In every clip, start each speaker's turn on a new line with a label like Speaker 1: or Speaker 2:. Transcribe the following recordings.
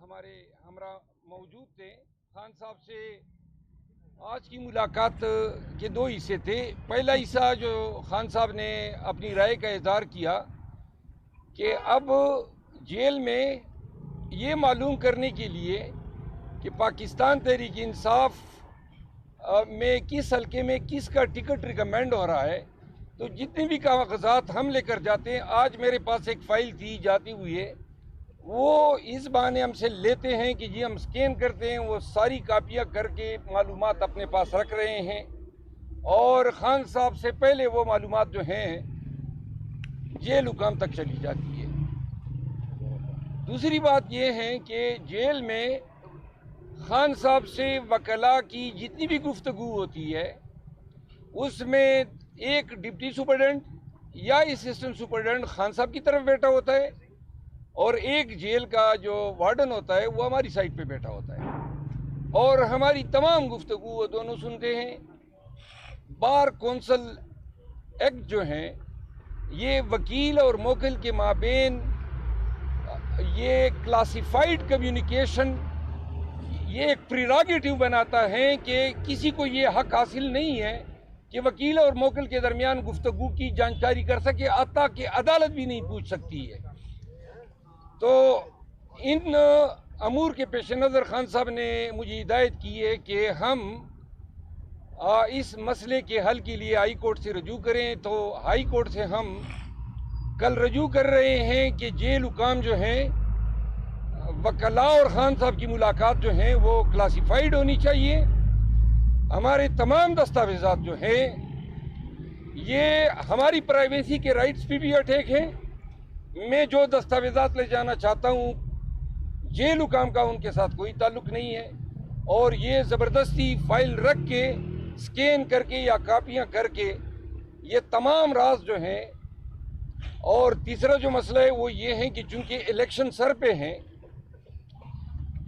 Speaker 1: ہمارے ہمراہ موجود تھے. خان صاحب سے آج کی ملاقات کے دو حصے تھے. پہلا حصہ جو خان صاحب نے اپنی رائے کا اظہار کیا کہ اب جیل میں یہ معلوم کرنے کے لیے کہ پاکستان تحریک انصاف میں کس حلقے میں کس کا ٹکٹ ریکمینڈ ہو رہا ہے، تو جتنے بھی کاغذات ہم لے کر جاتے ہیں، آج میرے پاس ایک فائل تھی جاتی ہوئی ہے، وہ اس بہانے ہم سے لیتے ہیں کہ جی ہم سکین کرتے ہیں، وہ ساری کاپیاں کر کے معلومات اپنے پاس رکھ رہے ہیں، اور خان صاحب سے پہلے وہ معلومات جو ہیں جیل حکام تک چلی جاتی ہے. دوسری بات یہ ہے کہ جیل میں خان صاحب سے وکلاء کی جتنی بھی گفتگو ہوتی ہے، اس میں ایک ڈپٹی سپرڈنٹ یا اسسٹنٹ سپرڈنٹ خان صاحب کی طرف بیٹھا ہوتا ہے، اور ایک جیل کا جو وارڈن ہوتا ہے وہ ہماری سائٹ پہ بیٹھا ہوتا ہے، اور ہماری تمام گفتگو وہ دونوں سنتے ہیں. بار کونسل ایکٹ جو ہیں یہ وکیل اور موکل کے مابین یہ کلاسیفائیڈ کمیونیکیشن یہ ایک پریراگیٹیو بناتا ہے کہ کسی کو یہ حق حاصل نہیں ہے کہ وکیل اور موکل کے درمیان گفتگو کی جانکاری کر سکے، حتیٰ کہ عدالت بھی نہیں پوچھ سکتی ہے. تو ان امور کے پیش نظر خان صاحب نے مجھے ہدایت کی ہے کہ ہم اس مسئلے کے حل کے لیے ہائی کورٹ سے رجوع کریں. تو ہائی کورٹ سے ہم کل رجوع کر رہے ہیں کہ جیل حکام جو ہیں وکلاء اور خان صاحب کی ملاقات جو ہیں وہ کلاسیفائیڈ ہونی چاہیے. ہمارے تمام دستاویزات جو ہیں یہ ہماری پرائیویسی کے رائٹس پہ بھی اٹیک ہیں. میں جو دستاویزات لے جانا چاہتا ہوں جیل حکام کا ان کے ساتھ کوئی تعلق نہیں ہے، اور یہ زبردستی فائل رکھ کے سکین کر کے یا کاپیاں کر کے یہ تمام راز جو ہیں. اور تیسرا جو مسئلہ ہے وہ یہ ہے کہ چونکہ الیکشن سر پہ ہیں،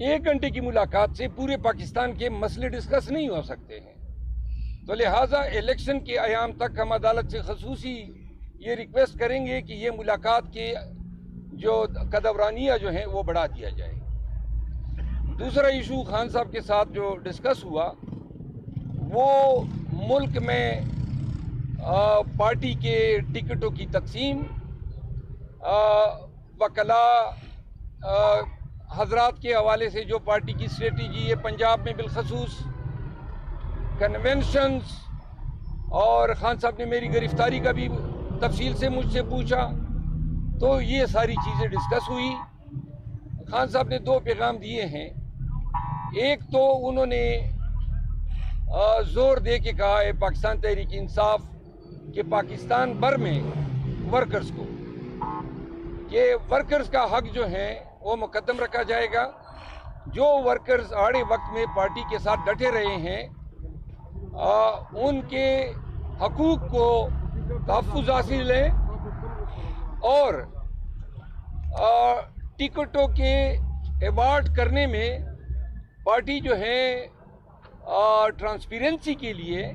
Speaker 1: 1 گھنٹے کی ملاقات سے پورے پاکستان کے مسئلے ڈسکس نہیں ہو سکتے ہیں. تو لہٰذا الیکشن کے ایام تک ہم عدالت سے خصوصی یہ ریکویسٹ کریں گے کہ یہ ملاقات کے جو قدورانیہ جو ہیں وہ بڑھا دیا جائے. دوسرا ایشو خان صاحب کے ساتھ جو ڈسکس ہوا وہ ملک میں پارٹی کے ٹکٹوں کی تقسیم، وکلاء حضرات کے حوالے سے جو پارٹی کی اسٹریٹجی ہے پنجاب میں بالخصوص، کنونشنز، اور خان صاحب نے میری گرفتاری کا بھی تفصیل سے مجھ سے پوچھا. تو یہ ساری چیزیں ڈسکس ہوئی. خان صاحب نے 2 پیغام دیے ہیں. ایک تو انہوں نے زور دے کے کہا ہے پاکستان تحریک انصاف کہ پاکستان بھر میں ورکرز کو کہ ورکرز کا حق جو ہے وہ مقدم رکھا جائے گا. جو ورکرز آڑے وقت میں پارٹی کے ساتھ ڈٹے رہے ہیں ان کے حقوق کو تحفظ حاصل ہے، اور ٹکٹوں کے ایوارڈ کرنے میں پارٹی جو ہے ٹرانسپیرنسی کے لیے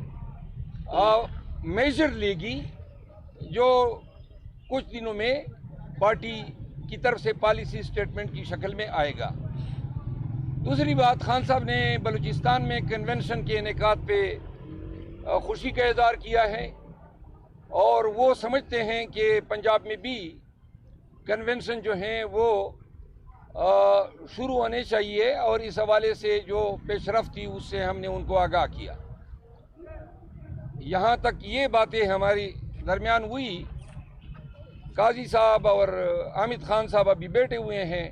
Speaker 1: میجر لے گی، جو کچھ دنوں میں پارٹی کی طرف سے پالیسی سٹیٹمنٹ کی شکل میں آئے گا. دوسری بات، خان صاحب نے بلوچستان میں کنونشن کے انعقاد پہ خوشی کا اظہار کیا ہے، اور وہ سمجھتے ہیں کہ پنجاب میں بھی کنونشن جو ہیں وہ شروع ہونے چاہیے، اور اس حوالے سے جو پیش رفت تھی اس سے ہم نے ان کو آگاہ کیا. یہاں تک یہ باتیں ہماری درمیان ہوئی. قاضی صاحب اور حامد خان صاحب ابھی بیٹھے ہوئے ہیں،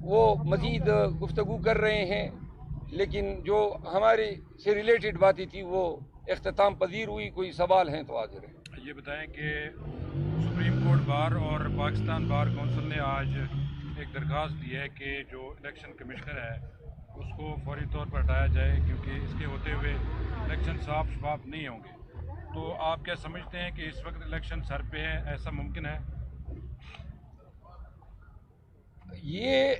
Speaker 1: وہ مزید گفتگو کر رہے ہیں، لیکن جو ہمارے سے ریلیٹڈ باتیں تھی وہ اختتام پذیر ہوئی. کوئی سوال ہیں تو حاضر ہیں.
Speaker 2: یہ بتائیں کہ سپریم کورٹ بار اور پاکستان بار کونسل نے آج ایک درخواست دی ہے کہ جو الیکشن کمشنر ہے اس کو فوری طور پر ہٹایا جائے، کیونکہ اس کے ہوتے ہوئے الیکشن صاف شفاف نہیں ہوں گے. تو آپ کیا سمجھتے ہیں کہ اس وقت الیکشن سر پہ ہے، ایسا ممکن ہے؟
Speaker 1: یہ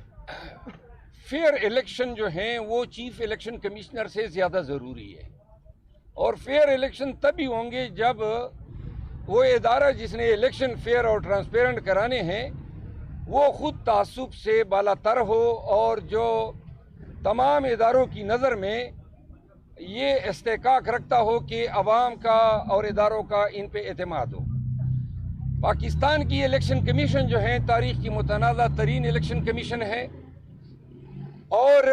Speaker 1: فیئر الیکشن جو ہیں وہ چیف الیکشن کمشنر سے زیادہ ضروری ہے، اور فیئر الیکشن تبھی ہوں گے جب وہ ادارہ جس نے الیکشن فیئر اور ٹرانسپیرنٹ کرانے ہیں وہ خود تعصب سے بالا تر ہو اور جو تمام اداروں کی نظر میں یہ استحقاق رکھتا ہو کہ عوام کا اور اداروں کا ان پہ اعتماد ہو۔ پاکستان کی الیکشن کمیشن جو ہے تاریخ کی متنازع ترین الیکشن کمیشن ہے، اور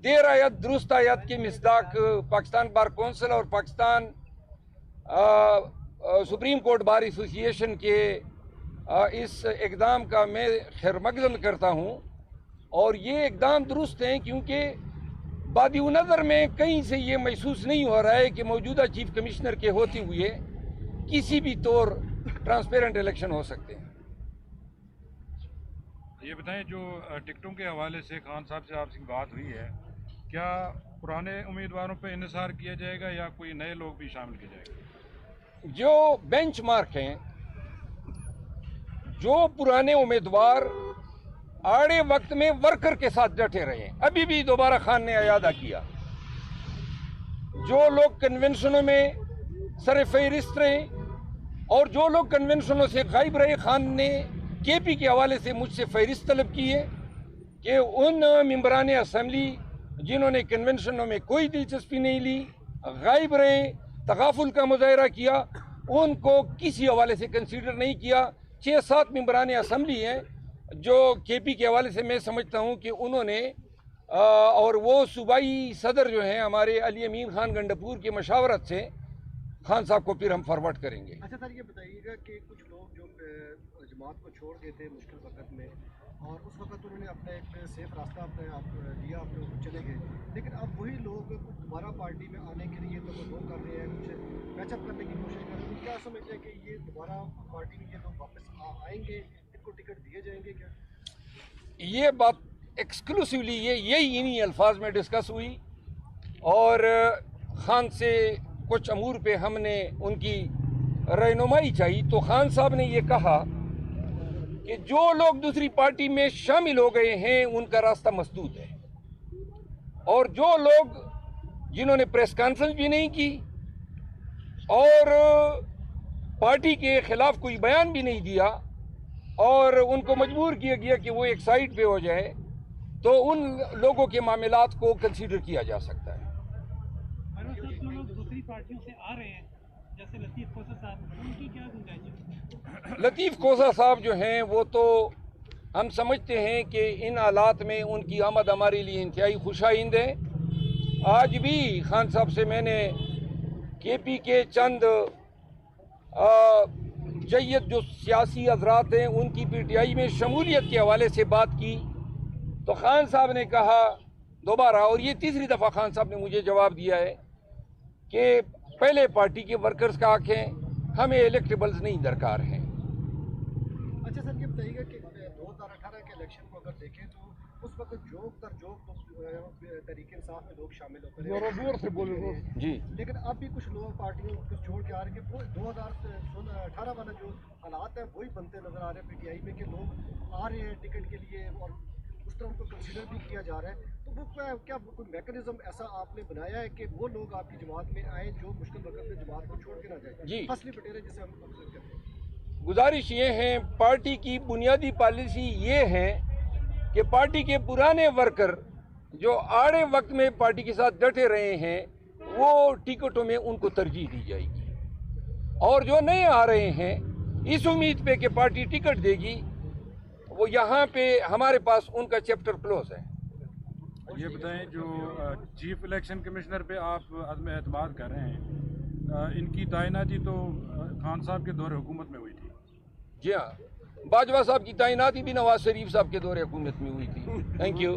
Speaker 1: دیر آیت درست آیت کے مصداق پاکستان بار کونسل اور پاکستان سپریم کورٹ بار ایسوسی ایشن کے اس اقدام کا میں خیر مقدم کرتا ہوں، اور یہ اقدام درست ہیں کیونکہ بادی نظر میں کہیں سے یہ محسوس نہیں ہو رہا ہے کہ موجودہ چیف کمشنر کے ہوتے ہوئے کسی بھی طور ٹرانسپیرنٹ الیکشن ہو سکتے ہیں۔
Speaker 2: یہ بتائیں، جو ٹکٹوں کے حوالے سے خان صاحب سے آپ کی بات ہوئی ہے، کیا پرانے امیدواروں پہ انحصار کیا جائے گا یا کوئی نئے لوگ بھی شامل کیے جائے گا؟
Speaker 1: جو بینچ مارک ہیں، جو پرانے امیدوار آڑے وقت میں ورکر کے ساتھ ڈٹے رہے ہیں، ابھی بھی دوبارہ خان نے اعادہ کیا، جو لوگ کنونشنوں میں سر فہرست رہے اور جو لوگ کنونشنوں سے غائب رہے، خان نے کے پی کے حوالے سے مجھ سے فہرست طلب کی ہے کہ ان ممبران اسمبلی جنہوں نے کنونشنوں میں کوئی دلچسپی نہیں لی، غائب رہے، تغافل کا مظاہرہ کیا، ان کو کسی حوالے سے کنسیڈر نہیں کیا۔ 6-7 ممبران اسمبلی ہیں جو کے پی کے حوالے سے میں سمجھتا ہوں کہ انہوں نے اور وہ صوبائی صدر جو ہیں ہمارے علی امین خان گنڈپور کی مشاورت سے خان صاحب کو پھر ہم فارورڈ کریں گے۔
Speaker 3: اچھا سر، یہ بتائیے گا کہ کچھ لوگ جو جماعت کو چھوڑ گئے تھے مشکل وقت میں، اور اس وقت انہوں نے اپنا ایک سیف راستہ اپنے آپ لیا، اپنے اوپر چلے گئے، لیکن اب وہی لوگ دوبارہ پارٹی میں آنے کے لیے تو وہ کر رہے ہیں، کچھ میچ اپ کرنے کی کوشش کر رہے ہیں، کیا سمجھتے ہیں کہ یہ دوبارہ پارٹی میں یہ لوگ واپس آئیں گے، ان کو ٹکٹ دیے جائیں گے کیا؟
Speaker 1: یہ بات ایکسکلوسیولی یہی انہی الفاظ میں ڈسکس ہوئی، اور خان سے کچھ امور پہ ہم نے ان کی رہنمائی چاہی، تو خان صاحب نے یہ کہا کہ جو لوگ دوسری پارٹی میں شامل ہو گئے ہیں ان کا راستہ مسدود ہے، اور جو لوگ جنہوں نے پریس کانفرنس بھی نہیں کی اور پارٹی کے خلاف کوئی بیان بھی نہیں دیا اور ان کو مجبور کیا گیا کہ وہ ایک سائٹ پہ ہو جائے، تو ان لوگوں کے معاملات کو کنسیڈر کیا جا سکتا ہے۔
Speaker 4: لوگ دوسری پارٹیوں سے آ رہے ہیں جیسے لطیف کوسا صاحب، ان کی کیا گنجائش ہے؟
Speaker 1: لطیف کوسا صاحب جو ہیں وہ تو ہم سمجھتے ہیں کہ ان حالات میں ان کی آمد ہمارے لیے انتہائی خوش آئند ہے۔ آج بھی خان صاحب سے میں نے کے پی کے چند جید جو سیاسی حضرات ہیں ان کی پی ٹی آئی میں شمولیت کے حوالے سے بات کی، تو خان صاحب نے کہا دوبارہ، اور یہ تیسری دفعہ خان صاحب نے مجھے جواب دیا ہے کہ پہلے پارٹی کے ورکرز کا حق ہے، ہمیں الیکٹیبلز نہیں درکار ہیں۔
Speaker 3: اچھا سر، یہ بتائیے گا کہ 2018 کے الیکشن کو اگر دیکھیں تو اس وقت جوک در جوک تحریک انصاف میں لوگ شامل ہوتے ہیں،
Speaker 1: جی،
Speaker 3: لیکن اب بھی کچھ لوگ پارٹیوں کو چھوڑ کے آ رہے ہیں کہ وہ 2018 والا جو حالات ہیں وہی بنتے نظر آ رہے ہیں پی ٹی آئی میں، کہ لوگ آ رہے ہیں ٹکٹ کے لیے اور اس طرح ان کو کنسیڈر بھی کیا جا رہا ہے، تو وہ کیا کوئی میکنزم ایسا آپ نے بنایا ہے کہ وہ لوگ آپ کی جماعت میں آئیں جو مشکل وقت میں جماعت کو چھوڑ کے نہ جائیں؟
Speaker 1: جی،
Speaker 3: فصلی بٹیرے جسے ہم اکثر کہتے ہیں۔
Speaker 1: گزارش یہ ہے، پارٹی کی بنیادی پالیسی یہ ہے کہ پارٹی کے پرانے ورکر جو آڑے وقت میں پارٹی کے ساتھ ڈٹے رہے ہیں وہ ٹکٹوں میں ان کو ترجیح دی جائے گی، اور جو نئے آ رہے ہیں اس امید پہ کہ پارٹی ٹکٹ دے گی، وہ یہاں پہ ہمارے پاس ان کا چیپٹر کلوز ہے۔
Speaker 2: یہ بتائیں، جو چیف الیکشن کمشنر پہ آپ عدم اعتماد کر رہے ہیں، ان کی تعیناتی تو خان صاحب کے دور حکومت میں ہوئی تھی۔
Speaker 1: جی ہاں، باجوہ صاحب کی تعیناتی بھی نواز شریف صاحب کے دور حکومت میں ہوئی تھی۔ Thank you.